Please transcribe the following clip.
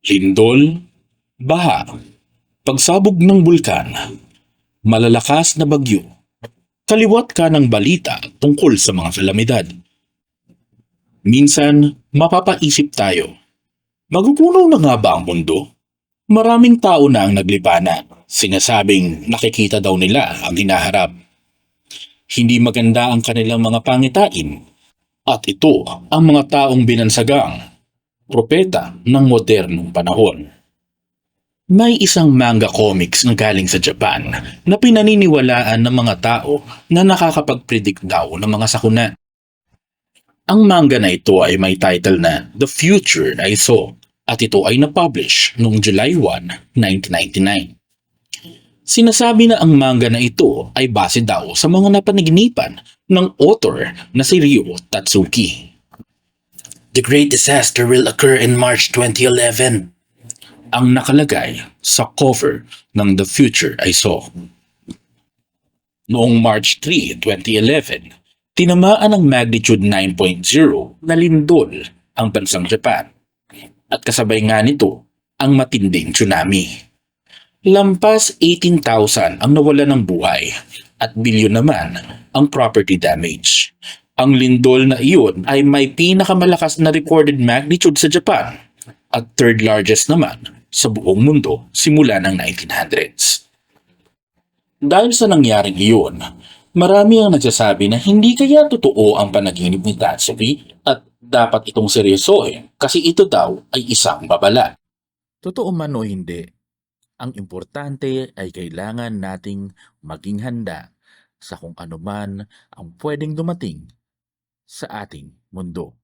Lindol, baha, pagsabog ng bulkan, malalakas na bagyo. Kaliwat ka ng balita tungkol sa mga kalamidad. Minsan, mapapaisip tayo, magugunaw na nga ba ang mundo? Maraming tao na ang naglipanan, sinasabing nakikita daw nila ang hinaharap. Hindi maganda ang kanilang mga pangitain, at ito ang mga taong binansagang propeta ng modernong panahon. May isang manga comics na galing sa Japan na pinaniniwalaan ng mga tao na nakakapag-predict daw ng mga sakuna. Ang manga na ito ay may title na The Future I Saw at ito ay na-publish noong July 1, 1999. Sinasabi na ang manga na ito ay base daw sa mga napanaginipan ng author na si Ryo Tatsuki. The great disaster will occur in March 2011. Ang nakalagay sa cover ng The Future I Saw. Noong March 3, 2011, tinamaan ng magnitude 9.0 na lindol ang bansang Japan at kasabay nga nito ang matinding tsunami. Lampas 18,000 ang nawala ng buhay at bilyon naman ang property damage. Ang lindol na iyon ay may pinakamalakas na recorded magnitude sa Japan at third largest naman sa buong mundo simula ng 1900s. Dahil sa nangyaring iyon, marami ang nagsasabi na hindi kaya totoo ang panaginip ni Tatsuki at dapat itong seryosohin kasi ito daw ay isang babala. Totoo man o hindi, ang importante ay kailangan nating maging handa sa kung ano man ang pwedeng dumating sa ating mundo.